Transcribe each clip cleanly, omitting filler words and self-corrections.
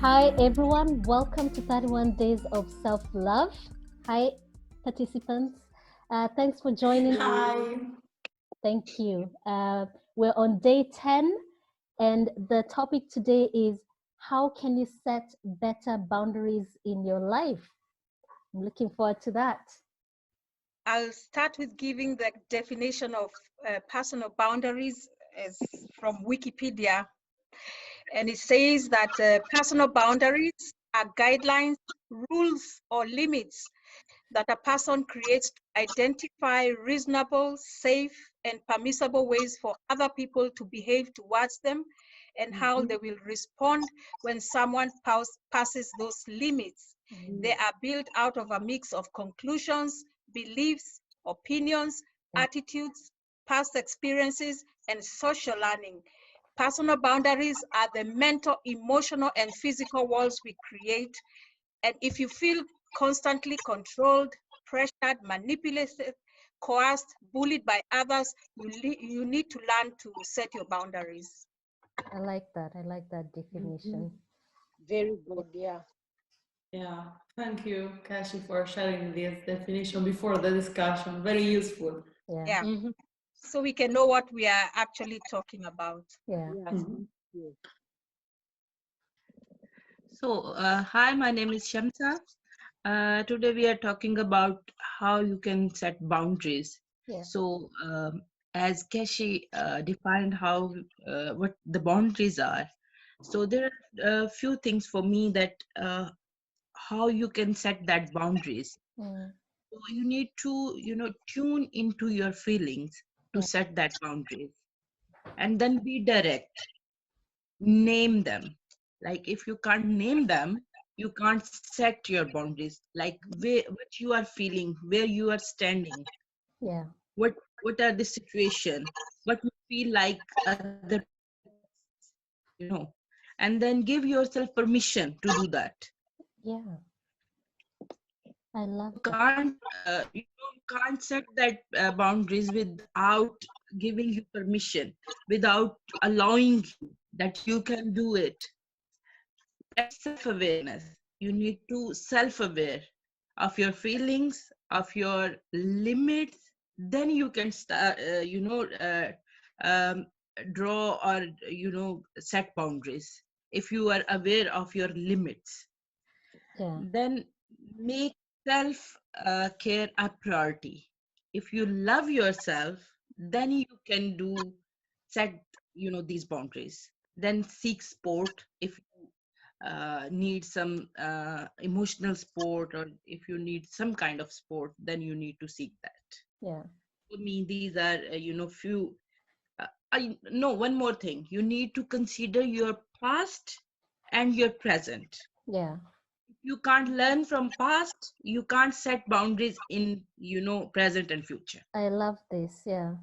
Hi, everyone. Welcome to 31 Days of Self Love. Hi, participants. Thanks for joining. Hi. Thank you. We're on day 10, and the topic today is how can you set better boundaries in your life? I'm looking forward to that. I'll start with giving the definition of personal boundaries as from Wikipedia. And it says that personal boundaries are guidelines, rules, or limits that a person creates to identify reasonable, safe, and permissible ways for other people to behave towards them and how they will respond when someone passes those limits. They are built out of a mix of conclusions, beliefs, opinions, attitudes, past experiences, and social learning. Personal boundaries are the mental, emotional, and physical walls we create. And if you feel constantly controlled, pressured, manipulated, coerced, bullied by others, you need to learn to set your boundaries. I like that. I like that definition. Very good, yeah. Yeah, thank you, Kashi, for sharing this definition before the discussion. Very useful. Yeah. So we can know what we are actually talking about. Yeah. So, hi, my name is Shamsa. Today we are talking about how you can set boundaries. Yeah. So, as Keshi defined how what the boundaries are, so there are a few things for me that how you can set that boundaries. So you need to tune into your feelings to set that boundaries, and then be direct. Name them. Like if you can't name them, you can't set your boundaries, like what you are feeling, where you are standing, Yeah. what are the situation, what you feel like other and then give yourself permission to do that. Yeah. I love You that. can't set that boundaries without giving you permission, without allowing you that you can do it. That's self-awareness. You need to self-aware of your feelings, of your limits. Then you can start draw or set boundaries. If you are aware of your limits, Yeah. then make self care a priority. If you love yourself, then you can do set these boundaries. Then seek support if need some emotional support, or if you need some kind of support, then you need to seek that. Yeah. For me, these are few. I know one more thing. You need to consider your past and your present. Yeah. If you can't learn from past, you can't set boundaries in present and future. I love this. Yeah.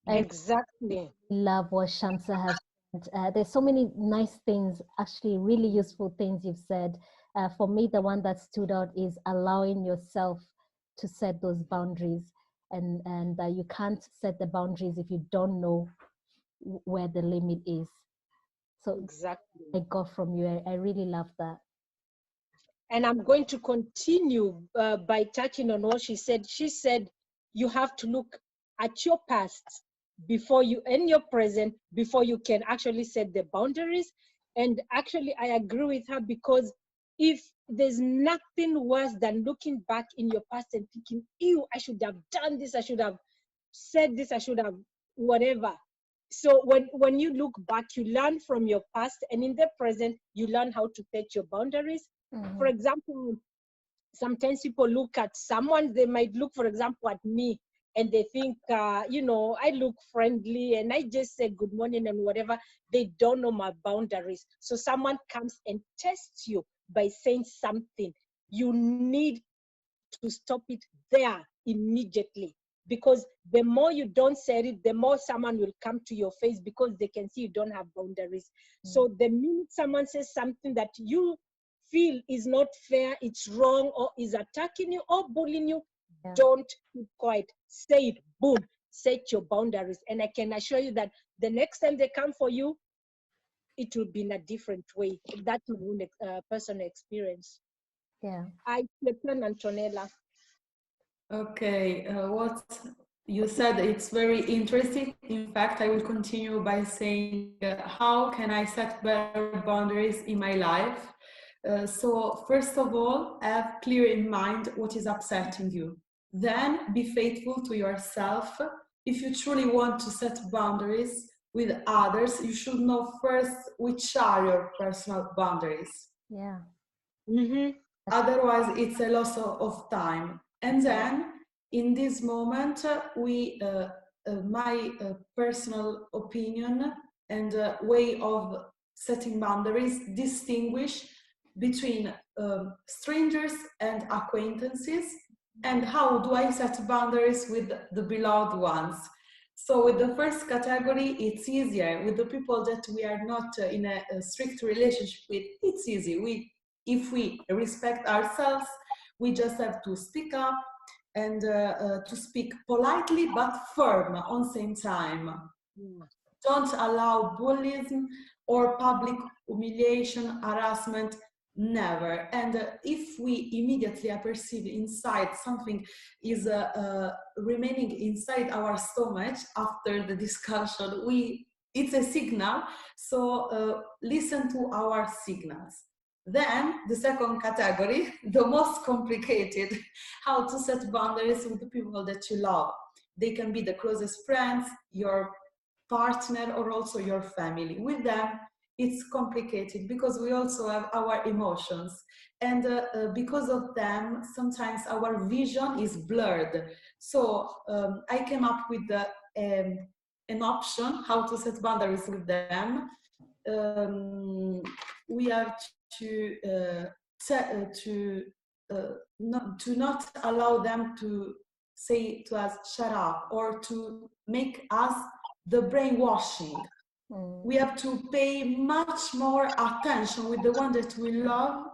I Exactly. love what Shamsa has said. There's so many nice things, actually, really useful things you've said. For me, the one that stood out is allowing yourself to set those boundaries, and you can't set the boundaries if you don't know where the limit is. So Exactly. I got from you. I really love that. And I'm going to continue by touching on what she said. She said you have to look at your past before you, in your present, before you can actually set the boundaries. And actually, I agree with her, because if there's nothing worse than looking back in your past and thinking, ew, I should have done this, I should have said this, I should have whatever. So when you look back, you learn from your past, and in the present, you learn how to set your boundaries. For example, sometimes people look at someone, they might look, for example, at me, and they think, I look friendly and I just say good morning and whatever. They don't know my boundaries. So someone comes and tests you by saying something. You need to stop it there immediately. Because the more you don't say it, the more someone will come to your face, because they can see you don't have boundaries. So the minute someone says something that you feel is not fair, it's wrong, or is attacking you or bullying you, don't keep quiet. Say it, boom, set your boundaries. And I can assure you that the next time they come for you, it will be in a different way. That's my own personal experience. Yeah. I turn Antonella. Okay, what you said, it's very interesting. In fact, I will continue by saying, how can I set better boundaries in my life? So first of all, have clear in mind what is upsetting you. Then be faithful to yourself. If you truly want to set boundaries with others, you should know first which are your personal boundaries. Yeah. Mm-hmm. Otherwise, it's a loss of time. And then, in this moment, my personal opinion and way of setting boundaries distinguish between strangers and acquaintances, and how do I set boundaries with the beloved ones. So with the first category, it's easier. With the people that we are not in a strict relationship with, it's easy. If we respect ourselves, we just have to speak up and to speak politely but firm on same time. Don't allow bullying or public humiliation, harassment, never. And if we immediately perceive inside something is remaining inside our stomach after the discussion, it's a signal. So listen to our signals. Then the second category, the most complicated, how to set boundaries with the people that you love. They can be the closest friends, your partner, or also your family. With them, it's complicated because we also have our emotions. And because of them, sometimes our vision is blurred. So I came up with an option how to set boundaries with them. We have to not allow them to say to us, shut up, or to make us the brainwashing. We have to pay much more attention with the one that we love,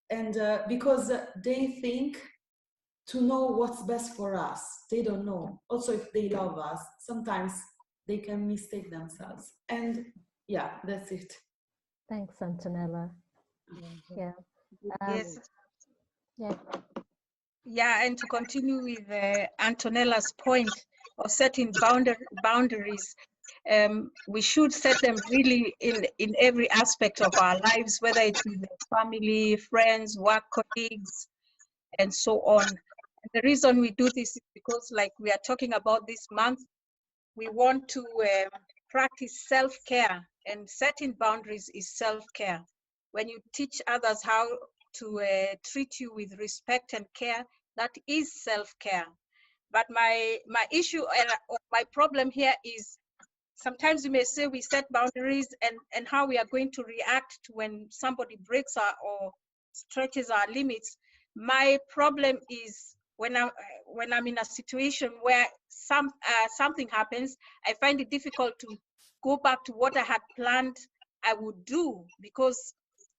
and because they think to know what's best for us. They don't know. Also, if they love us, sometimes they can mistake themselves. And yeah, that's it. Thanks, Antonella. Yeah. Yes. Yeah. Yeah, and to continue with Antonella's point of setting boundaries, we should set them really in every aspect of our lives, whether it's with family, friends, work colleagues, and so on. And the reason we do this is because, like we are talking about this month, we want to practice self-care, and setting boundaries is self-care. When you teach others how to treat you with respect and care, that is self-care. But my issue or my problem here is sometimes we may say we set boundaries and how we are going to react to when somebody breaks or stretches our limits. My problem is when I'm in a situation where something happens, I find it difficult to go back to what I had planned I would do, because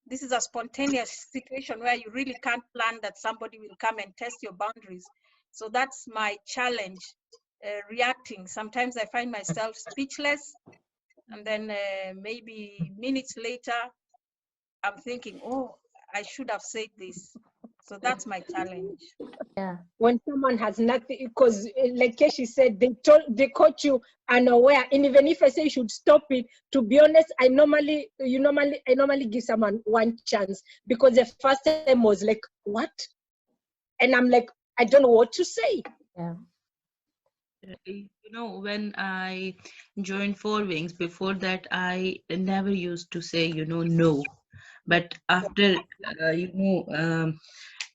this is a spontaneous situation where you really can't plan that somebody will come and test your boundaries. So that's my challenge, reacting. Sometimes I find myself speechless, and then maybe minutes later, I'm thinking, oh, I should have said this. So that's my challenge. Yeah. When someone has nothing, because like Keshi said, they caught you unaware, and even if I say you should stop it, to be honest, I normally give someone one chance, because the first time was like, what? And I'm like, I don't know what to say. Yeah. You know, when I joined Four Wings, before that, I never used to say, no. But after,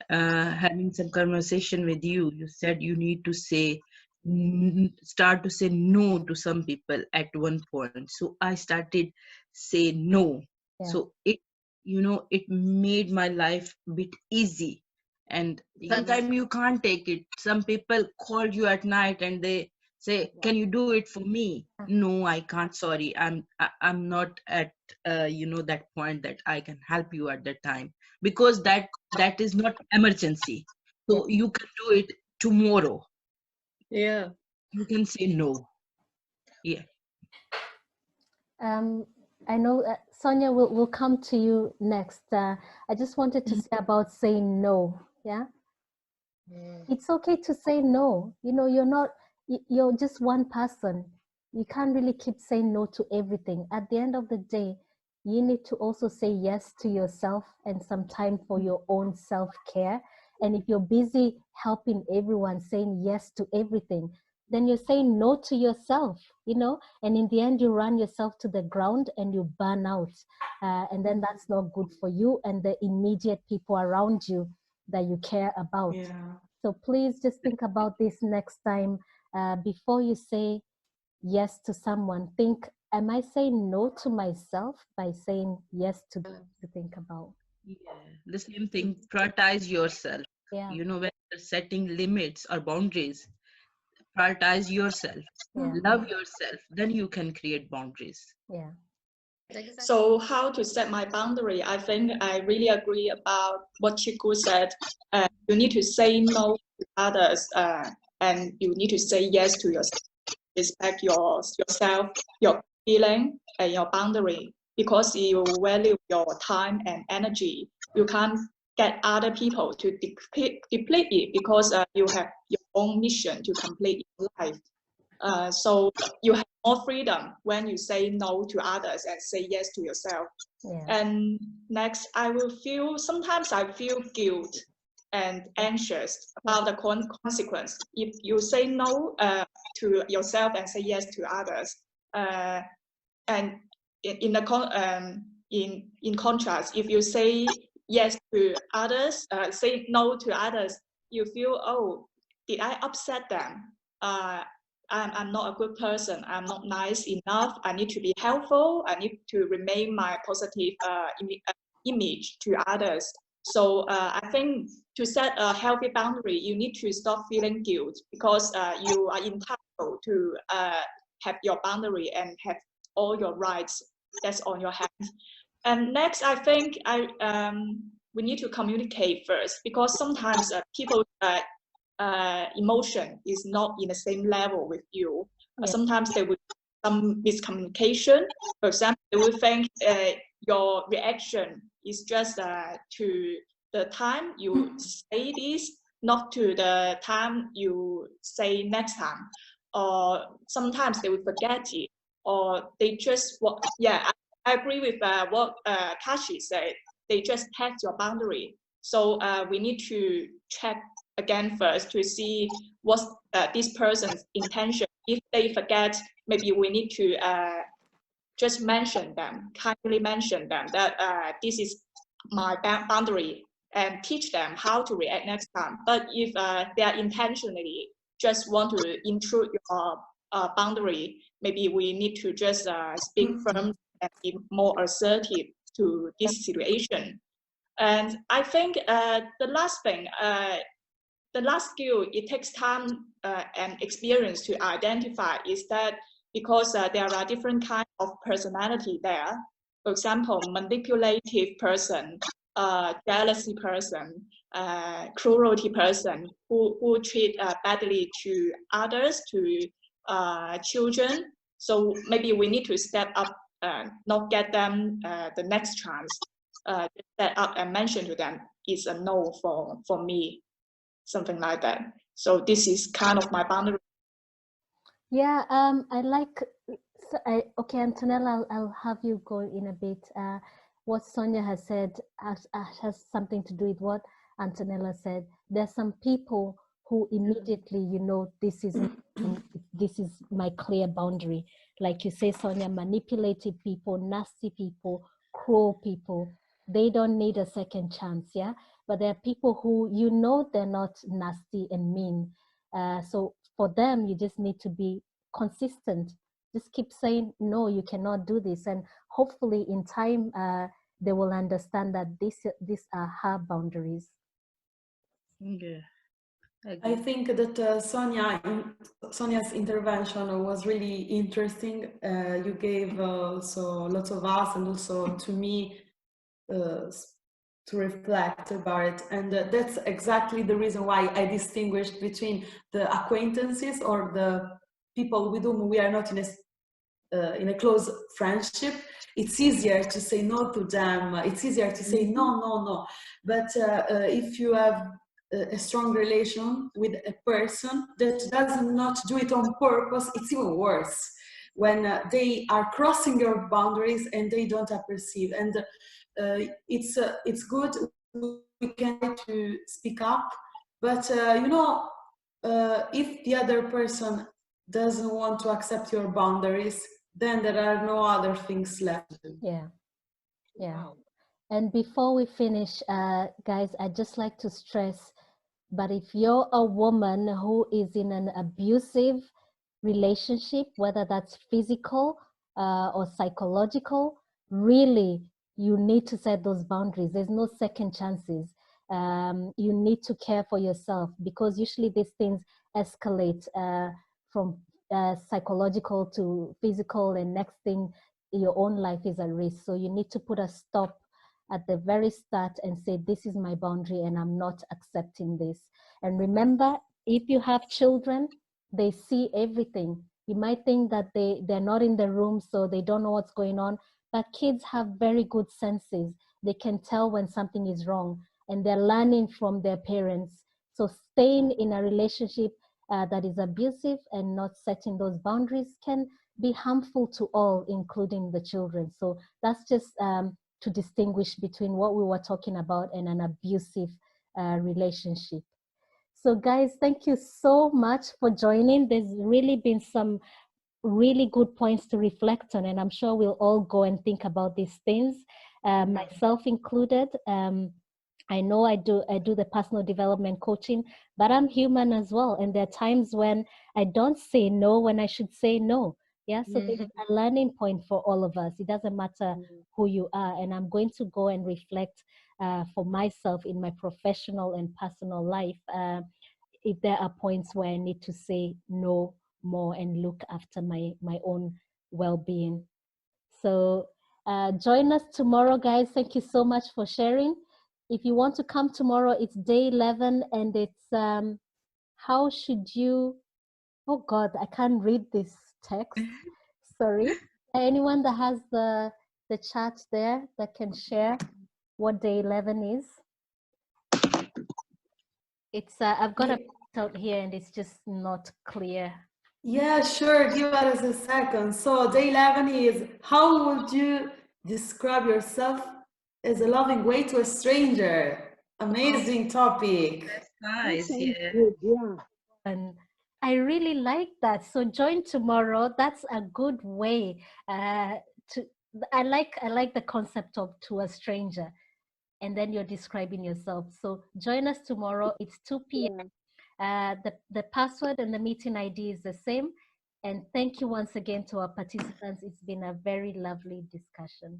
having some conversation with you, you said you need to say, start to say no to some people at one point. So I started say no. Yeah. So it made my life a bit easy. And sometimes you can't take it. Some people call you at night and they say, can you do it for me? No, I can't, sorry, I'm not at that point that I can help you at that time, because that is not emergency. So you can do it tomorrow. Yeah. You can say no. Yeah. I know, Sonia, will come to you next. I just wanted to say about saying no. Yeah. It's okay to say no. You know, you're just one person. You can't really keep saying no to everything. At the end of the day, you need to also say yes to yourself and some time for your own self-care. And if you're busy helping everyone, saying yes to everything, then you're saying no to yourself, you know, and in the end, you run yourself to the ground and you burn out. And then that's not good for you and the immediate people around you that you care about. Yeah. So please just think about this next time. Before you say yes to someone, think, am I saying no to myself by saying yes to think about? Yeah, the same thing. Prioritize yourself. Yeah. You know, when you're setting limits or boundaries, prioritize yourself. Yeah. Love yourself. Then you can create boundaries. Yeah. So how to set my boundary? I think I really agree about what Chiku said. You need to say no to others, and you need to say yes to yourself. Respect yourself, your feeling, and your boundary. Because you value your time and energy, you can't get other people to deplete it because you have your own mission to complete in life. So you have more freedom when you say no to others and say yes to yourself. Yeah. And next, sometimes I feel guilt and anxious about the consequence. If you say no to yourself and say yes to others, and in contrast, if you say yes to others, say no to others, you feel, oh, did I upset them? I'm not a good person. I'm not nice enough. I need to be helpful. I need to remain my positive image to others. So I think to set a healthy boundary, you need to stop feeling guilt because you are entitled to have your boundary and have all your rights that's on your hands. And next, I think we need to communicate first because sometimes people emotion is not in the same level with you. Sometimes there will be some miscommunication. For example, they will think your reaction is just to the time you say this, not to the time you say next time. Or sometimes they will forget it, or they just I agree with what Kashi said. They just test your boundary. So we need to check again first to see what's this person's intention. If they forget, maybe we need to just kindly mention them that this is my boundary and teach them how to react next time. But if they are intentionally just want to intrude your boundary, maybe we need to just speak firm and be more assertive to this situation. And I think the last thing, the last skill, it takes time and experience to identify is that because there are different kinds of personality there. For example, manipulative person, jealousy person, cruelty person who treat badly to others, to children. So maybe we need to step up, not get them the next chance. Step up and mention to them, it's a no for me. Something like that. So this is kind of my boundary. Yeah, I like, okay, Antonella, I'll have you go in a bit. What Sonia has said has something to do with what Antonella said. There's some people who immediately, you know, this is my clear boundary. Like you say, Sonia, manipulative people, nasty people, cruel people, they don't need a second chance, yeah? But there are people who, you know, they're not nasty and mean. So for them, you just need to be consistent. Just keep saying, no, you cannot do this. And hopefully in time, they will understand that these are her boundaries. Yeah. I think that Sonia's intervention was really interesting. You gave also lots of us and also to me to reflect about it, and that's exactly the reason why I distinguished between the acquaintances or the people with whom we are not in a close friendship. it's easier to say no to them. It's easier to say no, no, no. But if you have a strong relation with a person that does not do it on purpose, it's even worse when they are crossing your boundaries and they don't appreciate. And it's good we can try to speak up, but you know, if the other person doesn't want to accept your boundaries, then there are no other things left. Yeah. And before we finish, guys, I'd just like to stress, but if you're a woman who is in an abusive relationship, whether that's physical or psychological, really, you need to set those boundaries. There's no second chances. You need to care for yourself, because usually these things escalate from psychological to physical, and next thing, your own life is at risk. So you need to put a stop at the very start and say, this is my boundary and I'm not accepting this. And remember, if you have children, they see everything. You might think that they're not in the room, so they don't know what's going on, but kids have very good senses. They can tell when something is wrong, and they're learning from their parents. So staying in a relationship that is abusive and not setting those boundaries can be harmful to all, including the children. So that's just to distinguish between what we were talking about and an abusive relationship. So guys, thank you so much for joining. There's really been some really good points to reflect on, and I'm sure we'll all go and think about these things, myself included. I know I do the personal development coaching, but I'm human as well. And there are times when I don't say no when I should say no. Yeah, so there's a learning point for all of us. It doesn't matter who you are. And I'm going to go and reflect for myself in my professional and personal life, if there are points where I need to say no more and look after my own well-being. So join us tomorrow, guys. Thank you so much for sharing. If you want to come tomorrow, it's day 11, and it's how should you, oh God, I can't read this text. Sorry. Anyone that has the chat there that can share what day 11 is? It's I've got a out here and it's just not clear. Yeah, sure. Give us a second. So day 11 is, how would you describe yourself as a loving way to a stranger? Amazing topic. That's nice. Yeah. Good, yeah. And I really like that. So join tomorrow. That's a good way to. I like the concept of to a stranger, and then you're describing yourself. So join us tomorrow. It's 2 p.m. The password and the meeting ID is the same. And thank you once again to our participants. It's been a very lovely discussion.